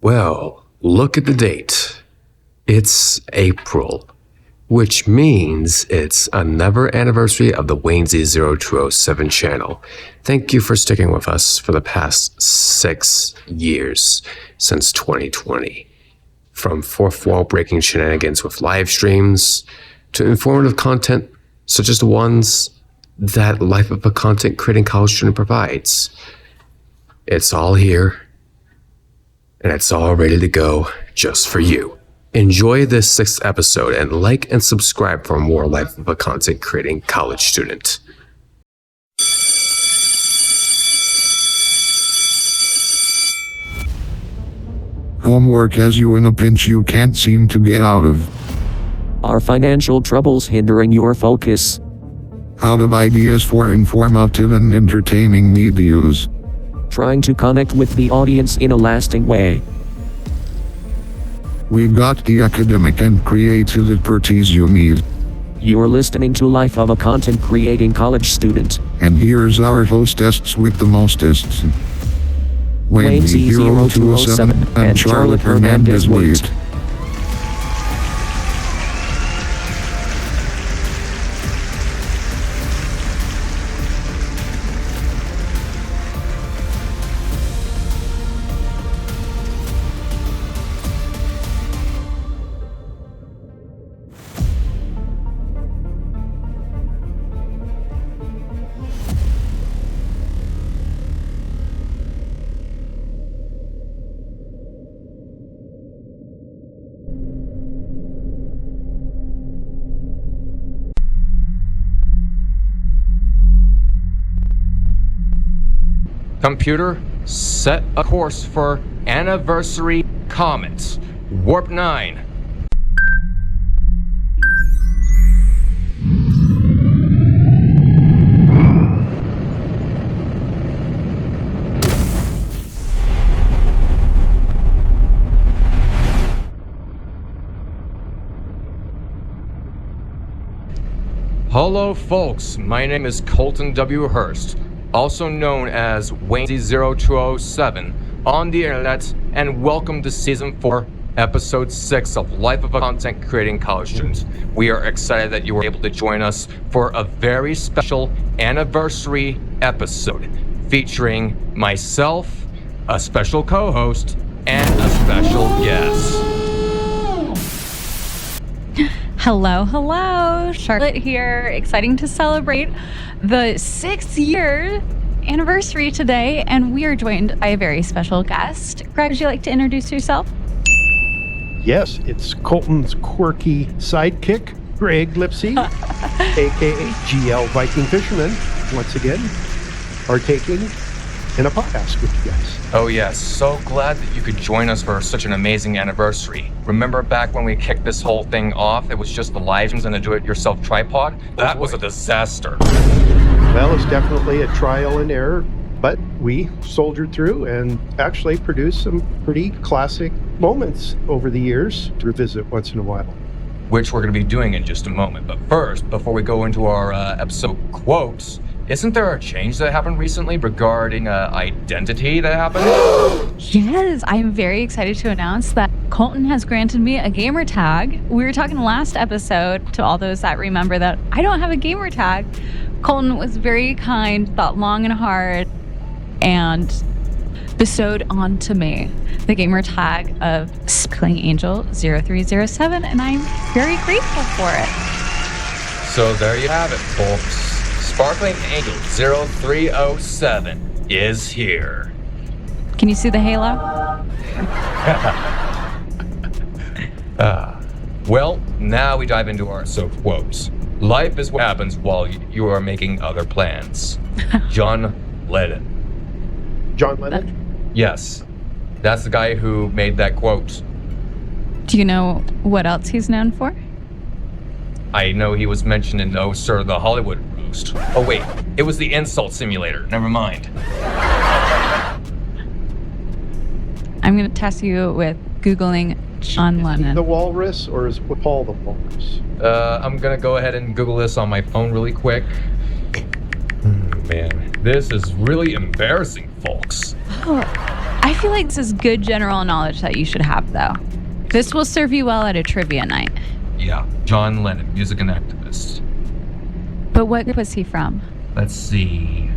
Well, look at the date. It's April, which means it's another anniversary of the Waynesy0207 channel. Thank you for sticking with us for the past 6 years since 2020. From fourth wall breaking shenanigans with live streams to informative content such as the ones that Life of a Content Creating College Student provides. It's all here, and it's all ready to go just for you. Enjoy this 6th episode and like and subscribe for more Life of a Content Creating College Student. Homework has you in a pinch you can't seem to get out of. Are financial troubles hindering your focus? Out of ideas for informative and entertaining videos. Trying to connect with the audience in a lasting way? We've got the academic and creative expertise you need. You're listening to Life of a Content Creating College Student. And here's our hostess with the mostest. Waynesy0207 and Charlotte Hernandez-Waite. Computer, set a course for anniversary comets. Warp 9. Hello folks, my name is Colton W. Hurst, also known as Waynesy0207 on the internet, and welcome to Season 4, Episode 6 of Life of a Content Creating College Student. We are excited that you were able to join us for a very special anniversary episode featuring myself, a special co-host, and a special guest. Hello, Charlotte here. Exciting to celebrate the 6-year anniversary today, and we are joined by a very special guest. Greg, would you like to introduce yourself? Yes, it's Colton's quirky sidekick, Greg Lipsy, aka GlVikingFisherman, once again, partaking in a podcast with you guys. Oh yes, so glad that you could join us for such an amazing anniversary. Remember back when we kicked this whole thing off, it was just the live streams and a do-it-yourself tripod? That was a disaster. Well, it's definitely a trial and error, but we soldiered through and actually produced some pretty classic moments over the years to revisit once in a while. Which we're going to be doing in just a moment. But first, before we go into our episode quotes, isn't there a change that happened recently regarding identity that happened? Yes, I'm very excited to announce that Colton has granted me a gamer tag. We were talking last episode, to all those that remember, that I don't have a gamer tag. Colton was very kind, thought long and hard, and bestowed onto me the gamer tag of Sparkling Angel 0307, and I'm very grateful for it. So there you have it, folks. Sparkling Angel 0307 is here. Can you see the halo? Well, now we dive into our quotes. Life is what happens while you are making other plans. John Lennon. John Lennon? Yes, that's the guy who made that quote. Do you know what else he's known for? I know he was mentioned in Oh Sir, the Hollywood Roast. Oh wait, it was the Insult Simulator. Never mind. I'm going to test you with Googling John Lennon. The Walrus, or is Paul the Walrus? I'm gonna go ahead and Google this on my phone really quick. Man, this is really embarrassing, folks. Oh, I feel like this is good general knowledge that you should have, though. This will serve you well at a trivia night. Yeah, John Lennon, music and activist. But what group was he from? Let's see.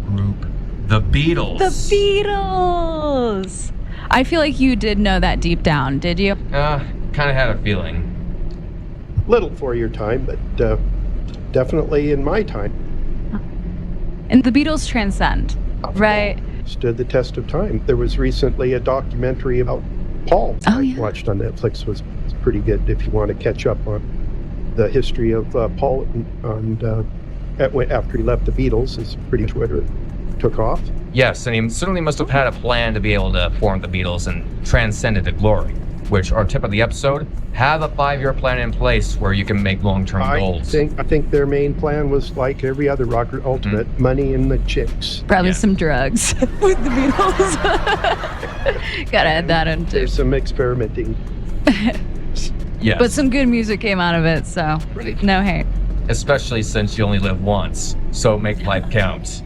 Group. The Beatles. The Beatles! I feel like you did know that deep down, did you? Kind of had a feeling. Little for your time, but definitely in my time. And the Beatles transcend, right? Stood the test of time. There was recently a documentary about Paul Oh, I yeah. watched on Netflix. Was pretty good if you want to catch up on the history of Paul and after he left the Beatles. Is pretty much where it took off. Yes, and he certainly must have had a plan to be able to form the Beatles and transcend into glory, which our tip of the episode, have a 5-year plan in place where you can make long-term goals. I think their main plan was like every other rocker ultimate, money and the chicks. Probably Yeah. some drugs with the Beatles. Gotta add that in too. There's some experimenting. Yes, But some good music came out of it, so no hate. especially since you only live once, so make life count.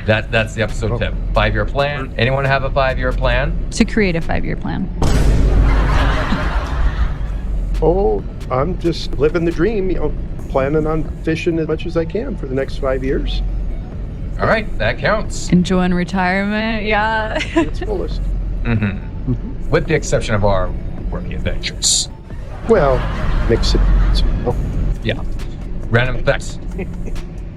That's the episode tip. 5-year plan. Anyone have a 5-year plan? To create a 5-year plan. Oh, I'm just living the dream, planning on fishing as much as I can for the next 5 years. All right, that counts. Enjoying retirement, yeah. It's fullest. With the exception of our working adventures. Well, mix it. Yeah. Random facts.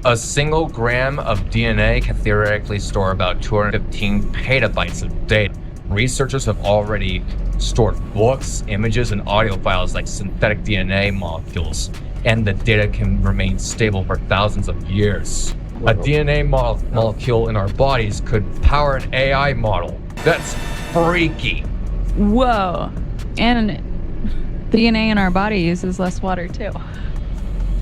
A single gram of DNA can theoretically store about 215 petabytes of data. Researchers have already stored books, images, and audio files like synthetic DNA molecules, and the data can remain stable for thousands of years. A DNA molecule in our bodies could power an AI model. That's freaky. Whoa. And the DNA in our body uses less water too.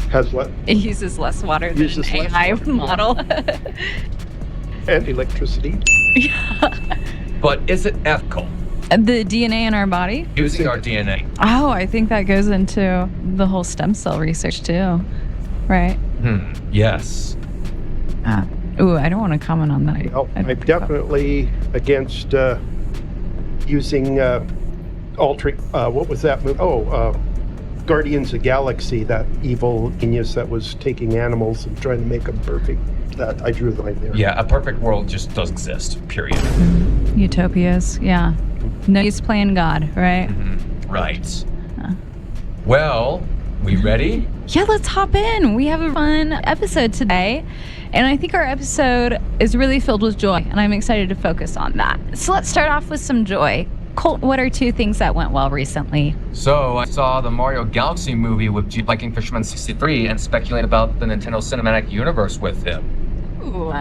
Has what? It uses less water than Uses an less AI water. model. And electricity. But is it ethical? The DNA in our body? Using our DNA. Oh, I think that goes into the whole stem cell research too, right? Yes. Ooh, I don't want to comment on that. Well, I'm definitely against using altering. What was that movie? Guardians of the Galaxy, that evil genius that was taking animals and trying to make them perfect. That I drew the line there. Yeah, a perfect world just doesn't exist, period. Utopias, yeah. No use playing God, right? Right. Well, we ready? Yeah, let's hop in. We have a fun episode today. And I think our episode is really filled with joy, and I'm excited to focus on that. So let's start off with some joy. Colt, what are 2 things that went well recently? So, I saw the Mario Galaxy movie with GlVikingFisherman63 and speculate about the Nintendo Cinematic Universe with him. Ooh.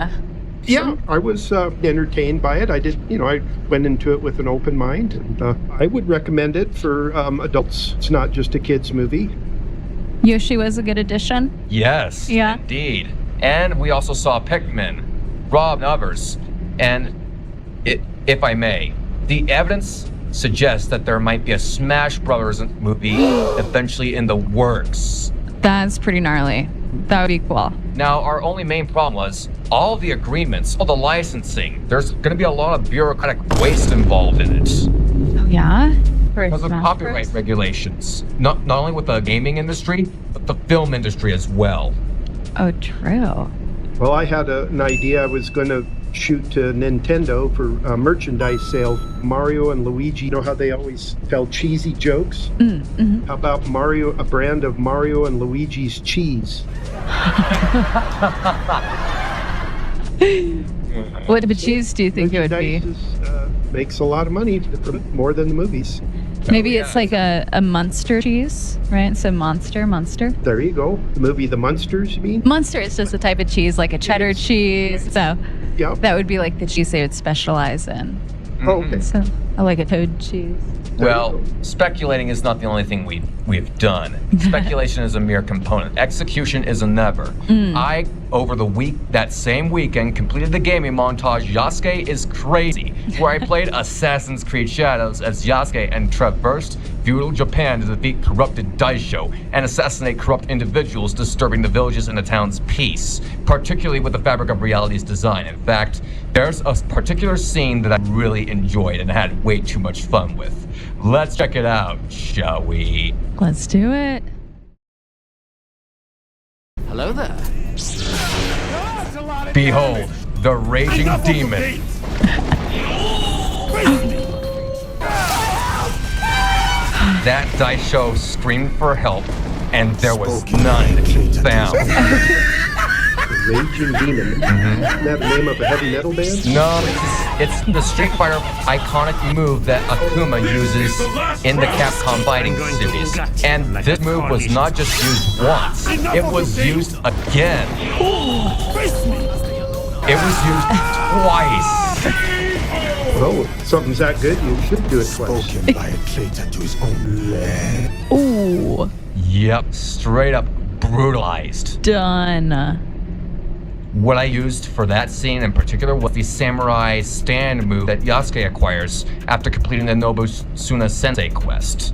Yeah, I was entertained by it. I did, I went into it with an open mind, and I would recommend it for adults. It's not just a kid's movie. Yoshi was a good addition. Yes, Yeah. indeed. And we also saw Pikmin, Rob Nubbers, and if I may, the evidence suggests that there might be a Smash Brothers movie eventually in the works. That's pretty gnarly. That would be cool. Now, our only main problem was all the agreements, all the licensing. There's going to be a lot of bureaucratic waste involved in it. Oh, yeah? Because of copyright regulations. Not only with the gaming industry, but the film industry as well. Oh, true. Well, I had an idea. I was going to shoot to Nintendo for a merchandise sale. Mario and Luigi, you know how they always tell cheesy jokes? How about a brand of Mario and Luigi's cheese? What of a cheese do you think it would be? Merchandise makes a lot of money, more than the movies. Maybe it's like a Munster cheese, right? So Monster. There you go. The movie The Munsters, you mean? Munster is just a type of cheese, like a cheddar cheese. So Yeah. that would be like the cheese they would specialize in. Oh, okay. So I like a toad cheese. Well, speculating is not the only thing we we've done. Speculation is a mere component. Execution is a never. I, over that same weekend, completed the gaming montage Yasuke is Crazy, where I played Assassin's Creed Shadows as Yasuke and traversed feudal Japan to defeat corrupted Daisho and assassinate corrupt individuals disturbing the villages and the town's peace, particularly with the Fabric of Reality's design. In fact, there's a particular scene that I really enjoyed and had way too much fun with. Let's check it out, shall we? Let's do it. Hello there. Behold, the raging demon. That Daisho screamed for help, and there was none found. Raging Demon. Isn't that the name of a heavy metal band? No, it's the Street Fighter iconic move that Akuma uses in the Capcom fighting series. And this move was not just used once, it was used again. It was used twice. Oh, something's that good, you should do it twice. By a traitor to his own land. Ooh, Yep, straight up brutalized. done. What I used for that scene in particular was the samurai stand move that Yasuke acquires after completing the Nobusuna Sensei quest.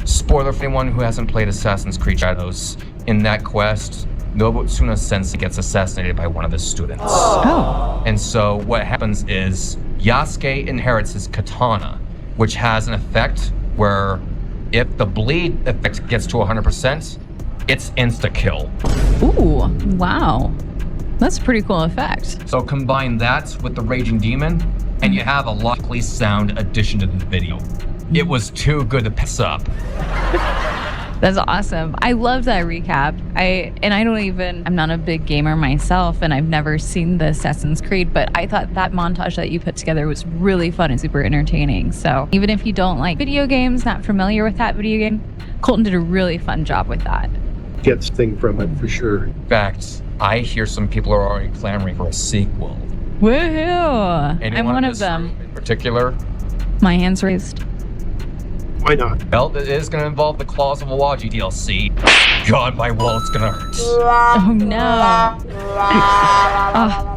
Spoiler for anyone who hasn't played Assassin's Creed Shadows, in that quest, Nobusuna Sensei gets assassinated by one of his students. Oh. And so what happens is Yasuke inherits his katana, which has an effect where if the bleed effect gets to 100%, it's insta-kill. Ooh, wow. That's a pretty cool effect. So combine that with the Raging Demon, and you have a logically sound addition to the video. It was too good to pass up. That's awesome. I love that recap. I'm not a big gamer myself, and I've never seen the Assassin's Creed, but I thought that montage that you put together was really fun and super entertaining. So even if you don't like video games, not familiar with that video game, Colton did a really fun job with that. Gets thing from it for sure. In fact, I hear some people are already clamoring for a sequel. Woohoo! I'm Anyone one in of this them. room in particular? My hand's raised. Why not? Well, it is going to involve the Claws of Awaji DLC. God, my wallet's going to hurt. Oh no.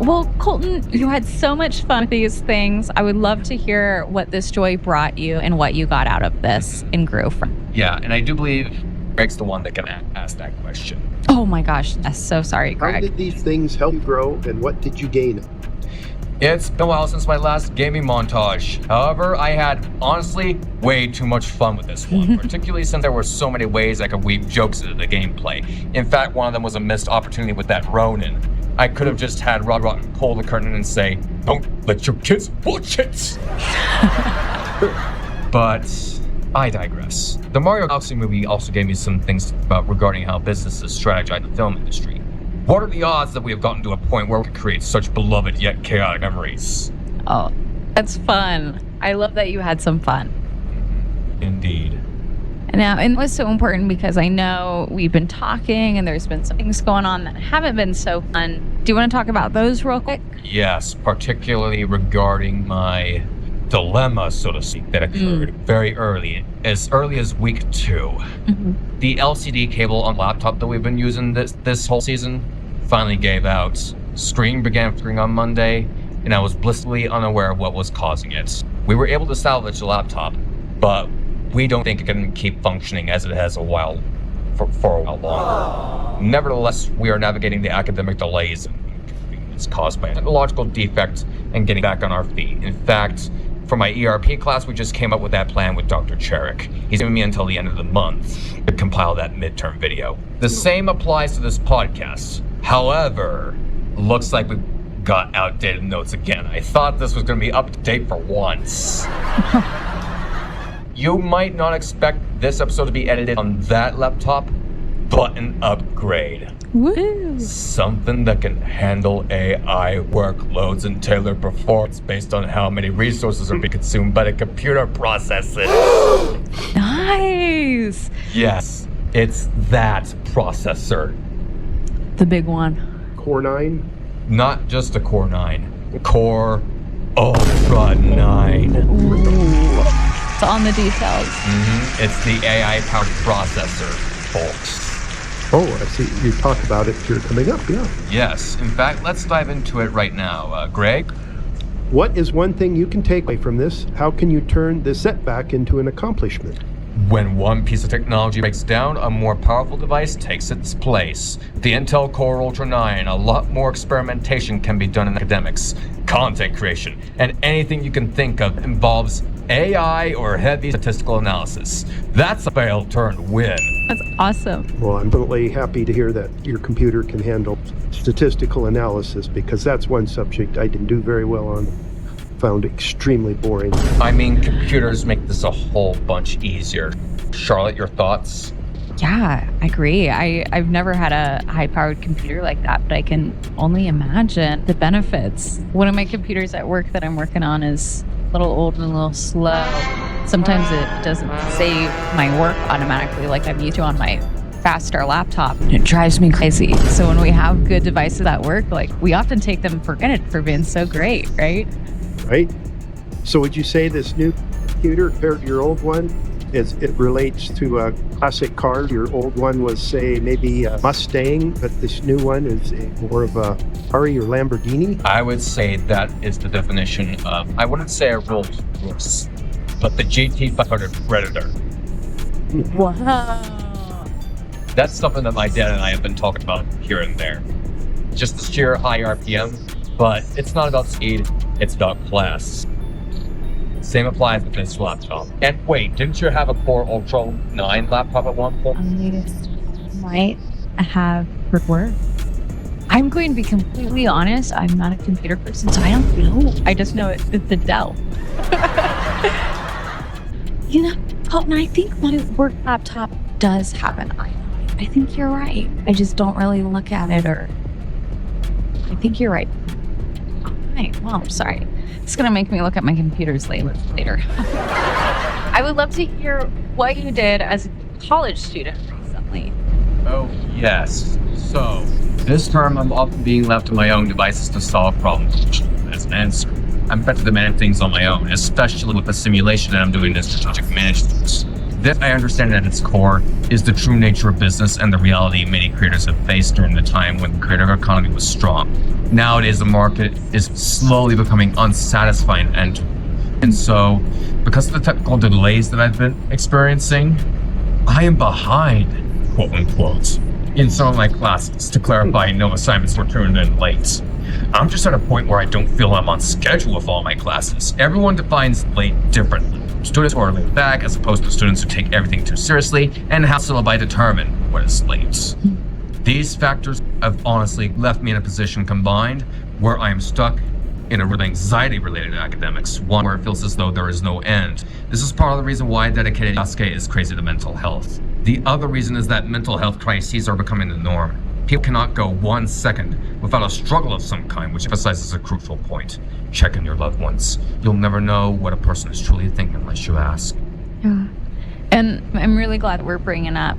Well, Colton, you had so much fun with these things. I would love to hear what this joy brought you and what you got out of this and grew from. Yeah, and I do believe Greg's the one that can ask that question. Oh my gosh, I'm so sorry, How Greg. did these things help you grow, and what did you gain? It's been a while since my last gaming montage. However, I had, honestly, way too much fun with this one, particularly since there were so many ways I could weave jokes into the gameplay. In fact, one of them was a missed opportunity with that Ronin. I could have just had Rod Rotten pull the curtain and say, "Don't let your kids watch it!" But I digress. The Mario Galaxy movie also gave me some things about regarding how businesses strategize in the film industry. What are the odds that we have gotten to a point where we can create such beloved yet chaotic memories? Oh, that's fun. I love that you had some fun. Indeed. Now, and it was so important because I know we've been talking and there's been some things going on that haven't been so fun. Do you want to talk about those real quick? Yes, particularly regarding my dilemma, so to speak, that occurred very early, as early as week 2. The LCD cable on laptop that we've been using this whole season finally gave out. Screen began flickering on Monday, and I was blissfully unaware of what was causing it. We were able to salvage the laptop, but we don't think it can keep functioning as it has for a while longer. Nevertheless, we are navigating the academic delays and inconvenience caused by a technological defect and getting back on our feet. In fact, for my ERP class, we just came up with that plan with Dr. Cherik. He's giving me until the end of the month to compile that midterm video. The same applies to this podcast. However, looks like we've got outdated notes again. I thought this was going to be up to date for once. You might not expect this episode to be edited on that laptop, but an upgrade. Woo! Something that can handle AI workloads and tailor performance based on how many resources are being consumed by the computer processing. Nice! Yes, it's that processor. The big one. Core 9? Not just a Core 9, Core Ultra 9. Ooh. It's on the details. It's the AI-powered processor, folks. Oh, I see. You talk about it here coming up, yeah. Yes. In fact, let's dive into it right now. Greg? What is one thing you can take away from this? How can you turn the setback into an accomplishment? When one piece of technology breaks down, a more powerful device takes its place. The Intel Core Ultra 9, a lot more experimentation can be done in academics, content creation, and anything you can think of involves AI or heavy statistical analysis. That's a fail turned win. That's awesome. Well, I'm really happy to hear that your computer can handle statistical analysis, because that's one subject I didn't do very well on. Found extremely boring. I mean, computers make this a whole bunch easier. Charlotte, your thoughts? Yeah, I agree. I've never had a high-powered computer like that, but I can only imagine the benefits. One of my computers at work that I'm working on is a little old and a little slow. Sometimes it doesn't save my work automatically like I'm used to on my faster laptop. It drives me crazy. So when we have good devices at work, like, we often take them for granted for being so great, right? Right? So would you say this new computer compared to your old one, it relates to a classic car? Your old one was, say, maybe a Mustang, but this new one is more of a Ferrari or Lamborghini? I would say that is the definition of, I wouldn't say a Rolls Royce, but the GT500 Predator. Wow. That's something that my dad and I have been talking about here and there. Just the sheer high RPM, but it's not about speed, it's about class. Same applies with this laptop. And wait, didn't you have a Core Ultra 9 laptop at one point? I might have for work. I'm going to be completely honest. I'm not a computer person, so I don't know. I just know it's the Dell. Colton, I think my work laptop does have an i9. I think you're right. I just don't really look at it, or I think you're right. All right. Well, I'm sorry. It's going to make me look at my computer's later. I would love to hear what you did as a college student recently. Oh, yes. So, this term I'm often being left to my own devices to solve problems. As an answer, I'm better to manage things on my own, especially with the simulation that I'm doing in strategic management. This, I understand at its core, is the true nature of business and the reality many creators have faced during the time when the creator economy was strong. Nowadays, the market is slowly becoming unsatisfying, and so, because of the technical delays that I've been experiencing, I am behind, quote unquote, in some of my classes. To clarify, no assignments were turned in late. I'm just at a point where I don't feel I'm on schedule with all my classes. Everyone defines late differently. Students who are laid back as opposed to students who take everything too seriously, and how syllabi determine what is late. These factors have honestly left me in a position combined where I am stuck in a really anxiety-related academics, one where it feels as though there is no end. This is part of the reason why dedicated Yasuke is crazy to mental health. The other reason is that mental health crises are becoming the norm. People cannot go 1 second without a struggle of some kind, which emphasizes a crucial point. Check on your loved ones. You'll never know what a person is truly thinking unless you ask. Yeah. And I'm really glad we're bringing up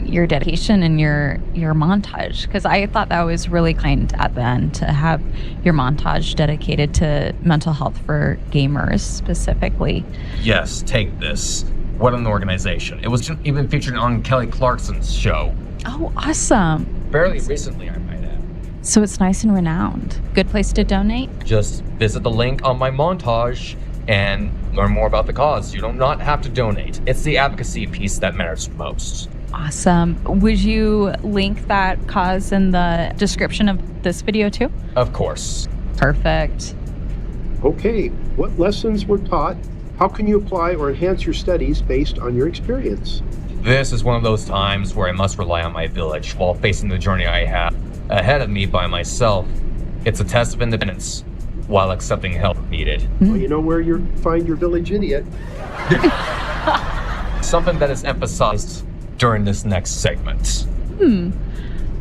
your dedication and your montage, because I thought that was really kind at the end to have your montage dedicated to mental health for gamers specifically. Yes, take this. What an organization. It was even featured on Kelly Clarkson's show. Oh, awesome. Fairly recently, I might add. So it's nice and renowned. Good place to donate? Just visit the link on my montage and learn more about the cause. You do not have to donate. It's the advocacy piece that matters most. Awesome. Would you link that cause in the description of this video too? Of course. Perfect. Okay, what lessons were taught? How can you apply or enhance your studies based on your experience? This is one of those times where I must rely on my village while facing the journey I have ahead of me by myself. It's a test of independence while accepting help needed. Well, you know where you find your village idiot. Something that is emphasized during this next segment.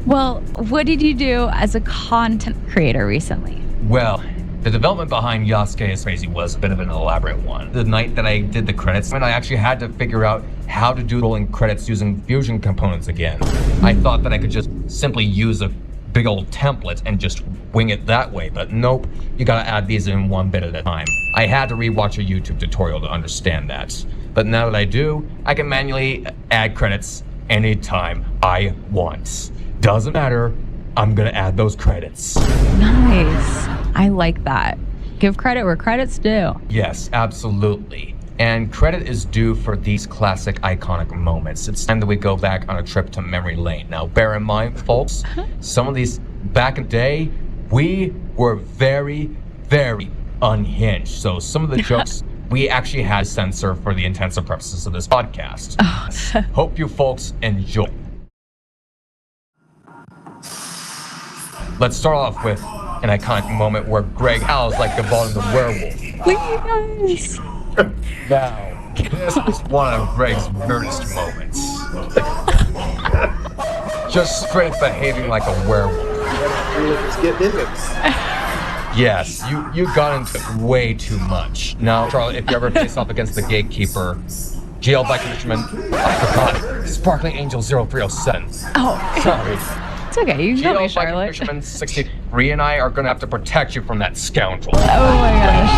Well, what did you do as a content creator recently? Well, the development behind Yasuke is Crazy was a bit of an elaborate one. The night that I did the credits, I actually had to figure out how to do rolling credits using Fusion components again. I thought that I could just simply use a big old template and just wing it that way, but nope, you gotta add these in one bit at a time. I had to rewatch a YouTube tutorial to understand that. But now that I do, I can manually add credits anytime I want. Doesn't matter, I'm gonna add those credits. Nice. I like that. Give credit where credit's due. Yes, absolutely. And credit is due for these classic iconic moments. It's time that we go back on a trip to memory lane. Now, bear in mind, folks, some of these back in the day, we were very, very unhinged. So some of the jokes we actually had to censor for the intensive purposes of this podcast. Hope you folks enjoy. Let's start off with an iconic moment where Greg howls like the bottom of the werewolf. Look at you guys. Now, this is one of Greg's weirdest moments. Just straight behaving like a werewolf. Let's get in it. Yes, you got into it way too much. Now, Charlie, if you ever face off against the gatekeeper, GlVikingFisherman, I forgot, Sparkling Angel 0307. Oh, Sorry. it's okay. You can call me Charlotte. GlVikingFisherman63 and I are gonna have to protect you from that scoundrel. Oh my gosh.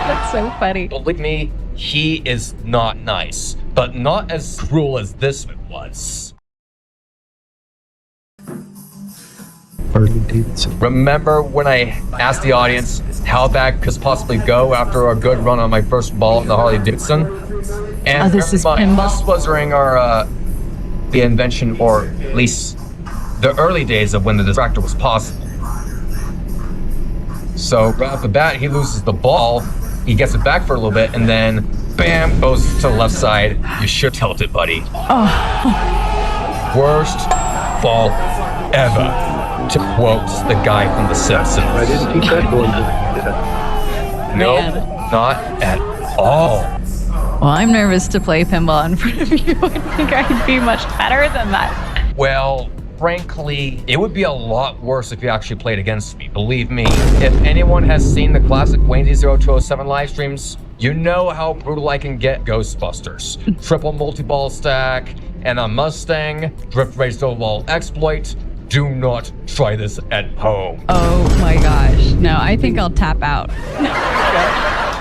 That's so funny. Believe me, he is not nice, but not as cruel as this was. Remember when I asked the audience how that could possibly go after a good run on my first ball in the Harley Davidson? And this is pinball? This was during our the invention, or at least the early days of when the distractor was possible. So right off the bat, he loses the ball, he gets it back for a little bit, and then bam, goes to the left side. You should tilt it, buddy. Oh. Worst ball ever, to quote the guy from The Simpsons. I didn't keep that going. Nope, Man. not at all. Well, I'm nervous to play pinball in front of you. I think I'd be much better than that. Well, frankly, it would be a lot worse if you actually played against me. Believe me, if anyone has seen the classic Waynesy0207 live streams, you know how brutal I can get Ghostbusters. Triple multi-ball stack, and a Mustang, drift raised overall exploit. Do not try this at home. Oh my gosh. No, I think I'll tap out.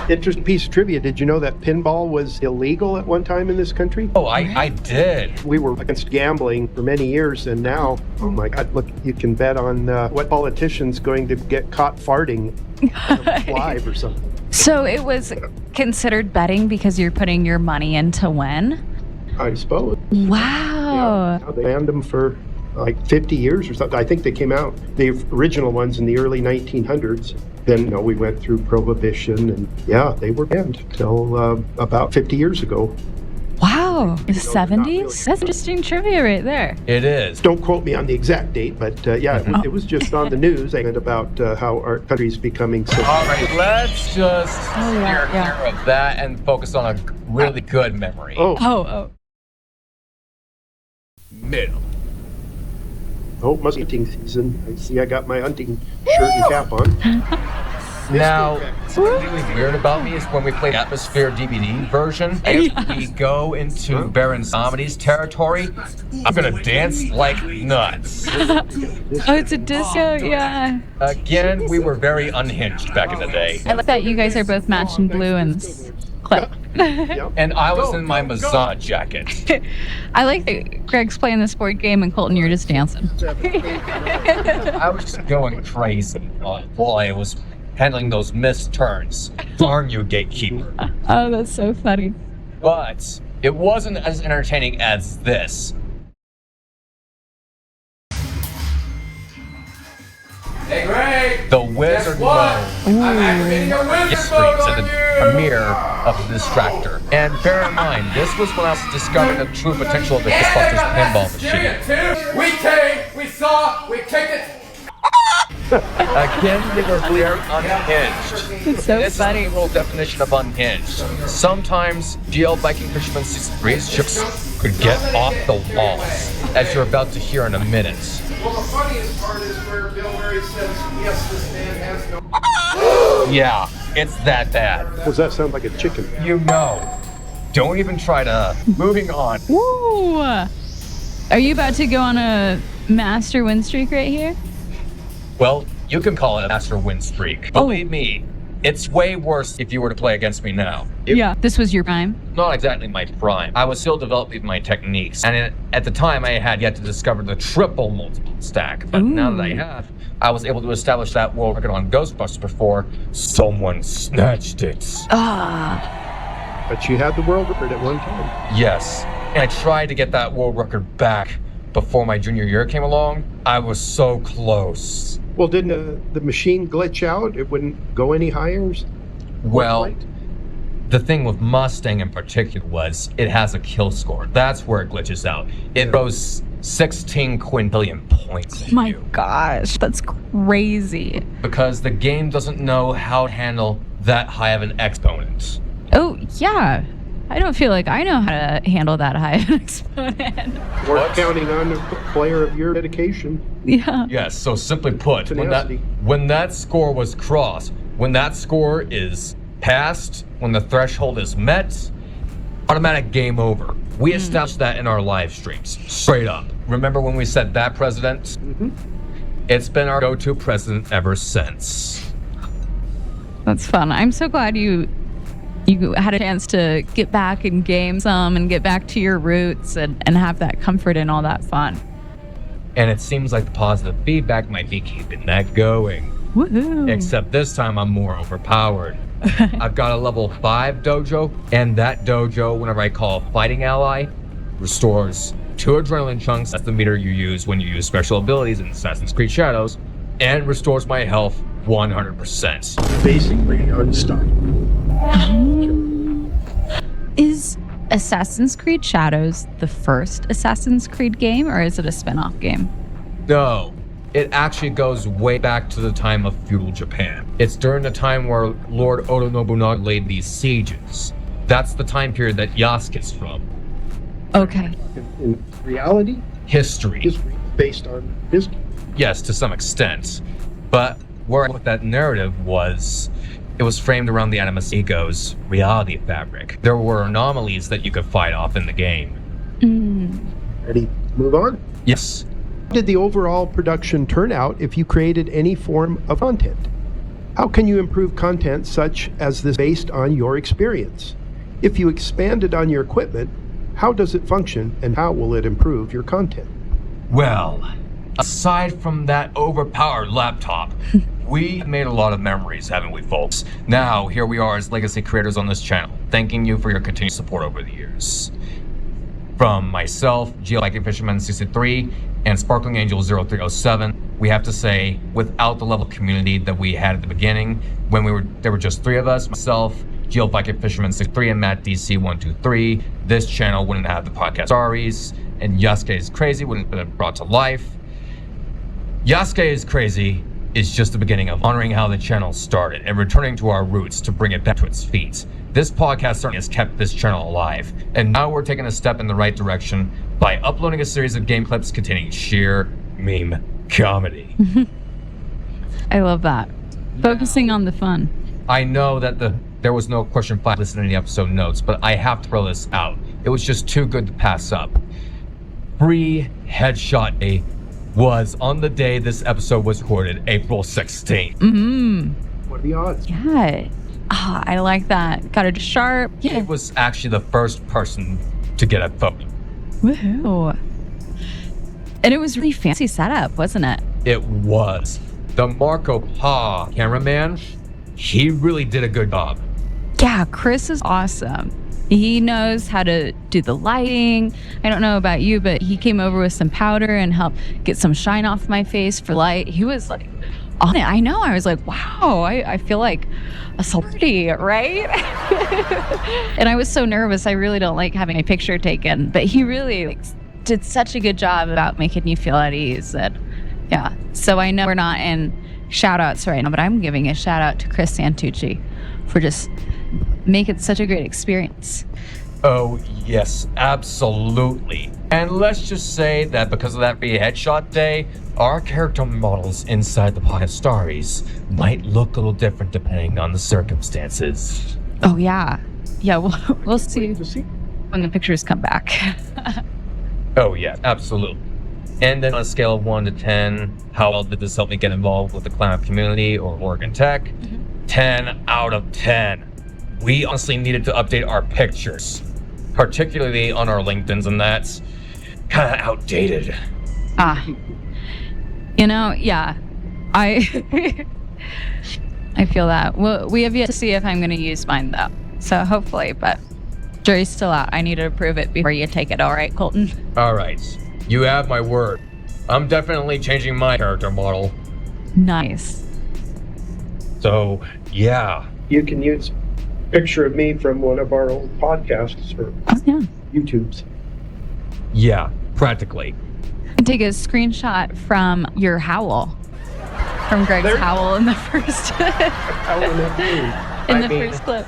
Interesting piece of trivia. Did you know that pinball was illegal at one time in this country? Oh, I did. We were against gambling for many years, and now, oh my God, look, you can bet on what politician's going to get caught farting live or something. So it was considered betting because you're putting your money in to win? I suppose. Wow. Yeah, they banned them for like 50 years or something. I think they came out, the original ones, in the early 1900s. Then we went through Prohibition, and yeah, they were banned till about 50 years ago. Wow. The 70s? That's interesting trivia right there. It is. Don't quote me on the exact date, but yeah, it was just on the news and about how our country's becoming so. All right, let's just steer yeah. clear of that and focus on a really good memory. Oh. Middle. Oh, must be hunting season. I see I got my hunting shirt and cap on. Now, something really weird about me is when we play Atmosphere DVD version, if we go into Baron Zomedy's territory, I'm gonna dance like nuts. Oh, it's a disco, yeah. Again, we were very unhinged back in the day. I like that you guys are both matching blue in this clip. And I was in my Mazan jacket. I like that Greg's playing this board game and Colton, you're just dancing. I was just going crazy while I was handling those missed turns. Darn you, gatekeeper. Oh, that's so funny. But it wasn't as entertaining as this. Hey, Greg! The Wizard Mode. I'm activating a wizard Streams mode at on the you! premiere of the Distractor. And bear in mind, this was when I was discovering the true potential of the Ghostbusters pinball machine. We came, we saw, we kicked it. Again, they were very unhinged. It's so This funny. is the real definition of unhinged. Sometimes GlVikingFisherman63's chips could get off the walls, as you're about to hear in a minute. Well, the funniest part is where Bill Murray says, yes, this man has no... Yeah, it's that bad. Does that sound like a chicken? You know. Don't even try to. Moving on. Woo! Are you about to go on a master win streak right here? Well, you can call it a master win streak. Believe me, It's way worse if you were to play against me now. Yeah, this was your prime. Not exactly my prime. I was still developing my techniques. And at the time, I had yet to discover the triple multiple stack. But now that I have, I was able to establish that world record on Ghostbusters before someone snatched it. But you had the world record at one time. Yes. And I tried to get that world record back before my junior year came along. I was so close. Well, didn't the machine glitch out? It wouldn't go any higher? Well, the thing with Mustang in particular was it has a kill score. That's where it glitches out. It throws 16 quintillion points at My you. gosh, that's crazy. Because the game doesn't know how to handle that high of an exponent. Oh, yeah. I don't feel like I know how to handle that high of an exponent. We're counting on a player of your dedication. Yeah. Yes, so simply put, Tenacity. when that score was crossed, when that score is passed, when the threshold is met, automatic game over. We established that in our live streams, straight up. Remember when we set that precedent? It's been our go-to precedent ever since. That's fun. I'm so glad you had a chance to get back and game some and get back to your roots and have that comfort and all that fun. And it seems like the positive feedback might be keeping that going. Woohoo. Except this time I'm more overpowered. I've got a level 5 dojo, and that dojo, whenever I call a fighting ally, restores 2 adrenaline chunks. That's the meter you use when you use special abilities in Assassin's Creed Shadows, and restores my health 100%. Basically unstoppable. Is Assassin's Creed Shadows the first Assassin's Creed game, or is it a spin-off game? No, it actually goes way back to the time of feudal Japan. It's during the time where Lord Oda Nobunaga laid these sieges. That's the time period that Yasuke's from. Okay. In reality, History. history based on history. Yes, to some extent. But where with that narrative was, it was framed around the Animus Ego's reality fabric. There were anomalies that you could fight off in the game. Ready to move on? Yes. How did the overall production turn out if you created any form of content? How can you improve content such as this based on your experience? If you expanded on your equipment, how does it function and how will it improve your content? Well, aside from that overpowered laptop, we made a lot of memories, haven't we, folks? Now, here we are as legacy creators on this channel, thanking you for your continued support over the years. From myself, GlVikingFisherman63, and Sparkling Angel 0307, we have to say, without the level of community that we had at the beginning, when there were just 3 of us, myself, GlVikingFisherman63, and Matt DC123, this channel wouldn't have the Podcastares, and Yasuke is Crazy wouldn't have been brought to life. Yasuke is Crazy is just the beginning of honoring how the channel started and returning to our roots to bring it back to its feet. This podcast certainly has kept this channel alive, and now we're taking a step in the right direction by uploading a series of game clips containing sheer meme comedy. I love that. Focusing on the fun. I know that there was no question 5 listed in the episode notes, but I have to throw this out. It was just too good to pass up. Free Headshot Day was on the day this episode was recorded, April 16th. What are the odds? Yeah. I like that. Got it sharp. Yeah. It was actually the first person to get a photo. Woohoo. And it was really fancy setup, wasn't it? It was. The Marco Pa cameraman, he really did a good job. Yeah, Chris is awesome. He knows how to do the lighting. I don't know about you, but he came over with some powder and helped get some shine off my face for light. He was like on it. I know. I was like, wow, I feel like a celebrity, right? And I was so nervous. I really don't like having a picture taken, but he really did such a good job about making you feel at ease. And yeah, so I know we're not in shout outs right now, but I'm giving a shout out to Chris Santucci for just making such a great experience. Oh, yes, absolutely. And let's just say that because of that free headshot day, our character models inside the Podcastares might look a little different depending on the circumstances. Oh, yeah. Yeah, we'll see when the pictures come back. Oh, yeah, absolutely. And then on a scale of 1 to 10, how well did this help me get involved with the climate community or Oregon Tech? 10 10 out of 10. We honestly needed to update our pictures, particularly on our LinkedIn's, and that's kind of outdated. Yeah, I I feel that. Well, we have yet to see if I'm going to use mine though, so hopefully, but jury's still out. I need to approve it before you take it. All right, Colton? All right, you have my word. I'm definitely changing my character model. Nice. So, yeah. You can use a picture of me from one of our old podcasts or YouTubes. Yeah, practically. And take a screenshot from your howl. From Greg's howl in the first first clip.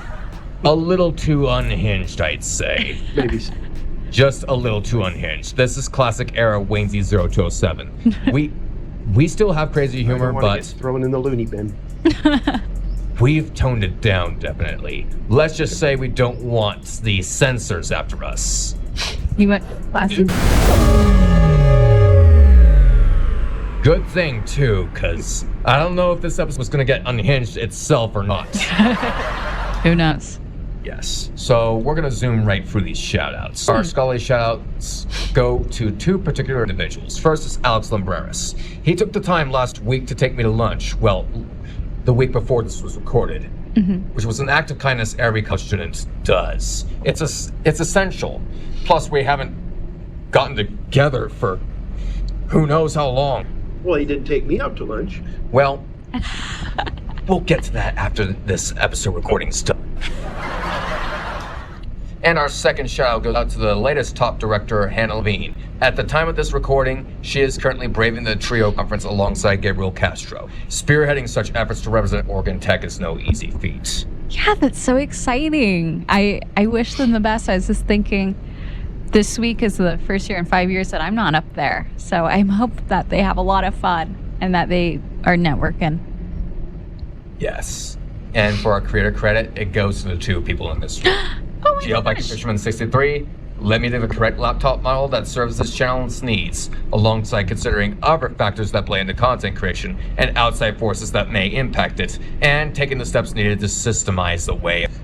A little too unhinged, I'd say. Maybe so. Just a little too unhinged. This is classic era Waynesy0207. We still have crazy humor, but get thrown in the loony bin. We've toned it down, definitely. Let's just say we don't want the censors after us. You went classic. Good thing, too, because I don't know if this episode was going to get unhinged itself or not. Who knows? Yes. So we're going to zoom right through these shoutouts. Our scholarly shoutouts go to two particular individuals. First is Alex Lumbreras. He took the time last week to take me to lunch. Well, the week before this was recorded, which was an act of kindness every college student does. It's essential. Plus, we haven't gotten together for who knows how long. Well, he didn't take me out to lunch. Well, we'll get to that after this episode recording's done. And our second shout out goes out to the latest top director, Hannah Levine. At the time of this recording, she is currently braving the TRIO conference alongside Gabriel Castro. Spearheading such efforts to represent Oregon Tech is no easy feat. Yeah, that's so exciting. I wish them the best. I was just thinking, this week is the first year in 5 years that I'm not up there. So I hope that they have a lot of fun and that they are networking. Yes. And for our creator credit, it goes to the two people in this room. GlVikingFisherman63 let me to the correct laptop model that serves this channel's needs, alongside considering other factors that play into content creation and outside forces that may impact it, and taking the steps needed to systemize the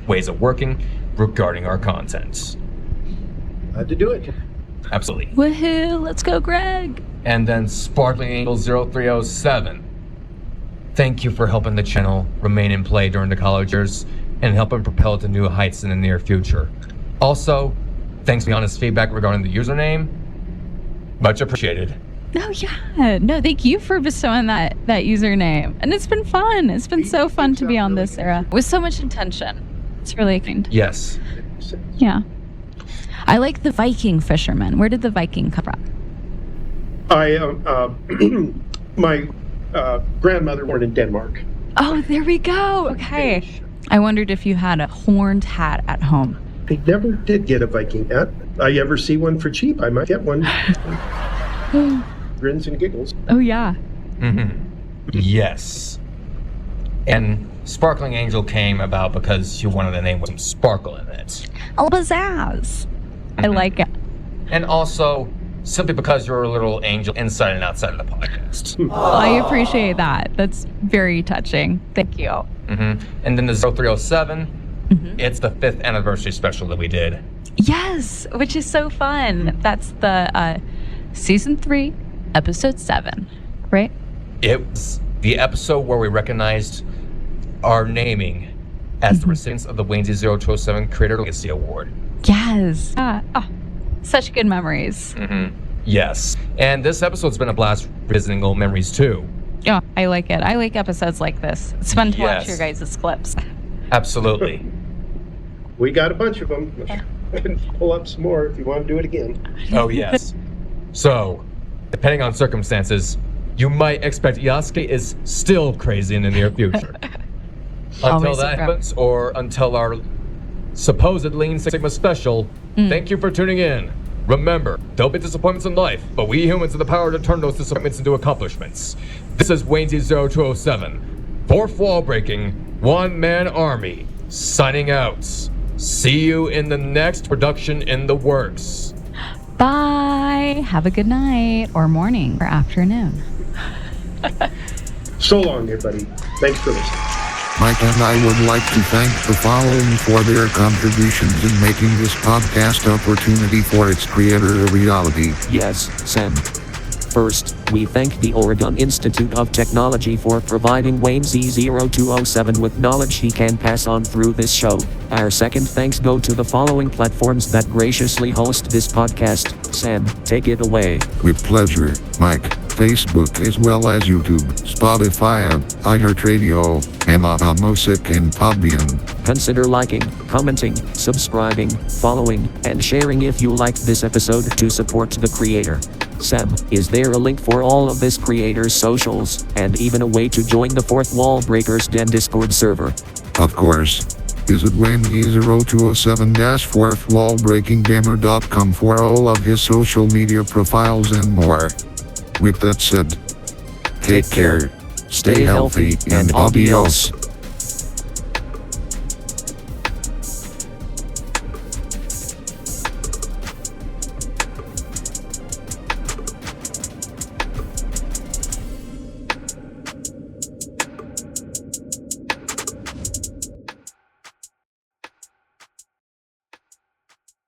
ways of working regarding our content. Had to do it. Absolutely. Woohoo! Let's go, Greg! And then Sparkling Angel 0307. Thank you for helping the channel remain in play during the college years and helping propel it to new heights in the near future. Also, thanks for the honest feedback regarding the username. Much appreciated. Oh yeah. No, thank you for bestowing that username. And it's been fun. It's been so fun to be on this era with so much intention. It's really kind. Yes. Yeah. I like the Viking fisherman. Where did the Viking come from? My grandmother born in Denmark. Oh, there we go. Okay. I wondered if you had a horned hat at home. I never did get a Viking hat. I ever see one for cheap, I might get one. Grins and giggles. Oh, yeah. Yes. And Sparkling Angel came about because you wanted a name with some sparkle in it. Oh, pizzazz. I like it. And also, simply because you're a little angel inside and outside of the podcast. I appreciate that. That's very touching. Thank you. And then the 0307, it's the 5th anniversary special that we did. Yes, which is so fun. That's the season 3, episode 7, right? It was the episode where we recognized our naming as the recipients of the Waynesy0207 Creator Legacy Award. Yes. Such good memories. Yes. And this episode's been a blast visiting old memories too. Yeah, I like it. I like episodes like this. It's fun to watch your guys' clips. Absolutely. We got a bunch of them. I can pull up some more if you want to do it again. Oh, yes. So, depending on circumstances, you might expect Yasuke is still crazy in the near future. Until that happens, or until our supposed Lean Sigma special, thank you for tuning in. Remember, there'll be disappointments in life, but we humans have the power to turn those disappointments into accomplishments. This is Waynesy0207, 4th wall breaking, one-man army, signing out. See you in the next production in the works. Bye. Have a good night, or morning, or afternoon. So long, everybody. Thanks for listening. Mike and I would like to thank the following for their contributions in making this podcast opportunity for its creator a reality. Yes, Sam. First, we thank the Oregon Institute of Technology for providing Wayne Z0207 with knowledge he can pass on through this show. Our second thanks go to the following platforms that graciously host this podcast. Sam, take it away. With pleasure, Mike. Facebook as well as YouTube, Spotify, iHeartRadio, Amazon Music and Podbean. Consider liking, commenting, subscribing, following, and sharing if you liked this episode to support the creator. Sam, is there a link for all of this creator's socials, and even a way to join the Fourth Wall Breakers Den Discord server? Of course. Visit WayneZ0207-4thwallbreakinggamer.com for all of his social media profiles and more. With that said, take care, stay healthy, and adios.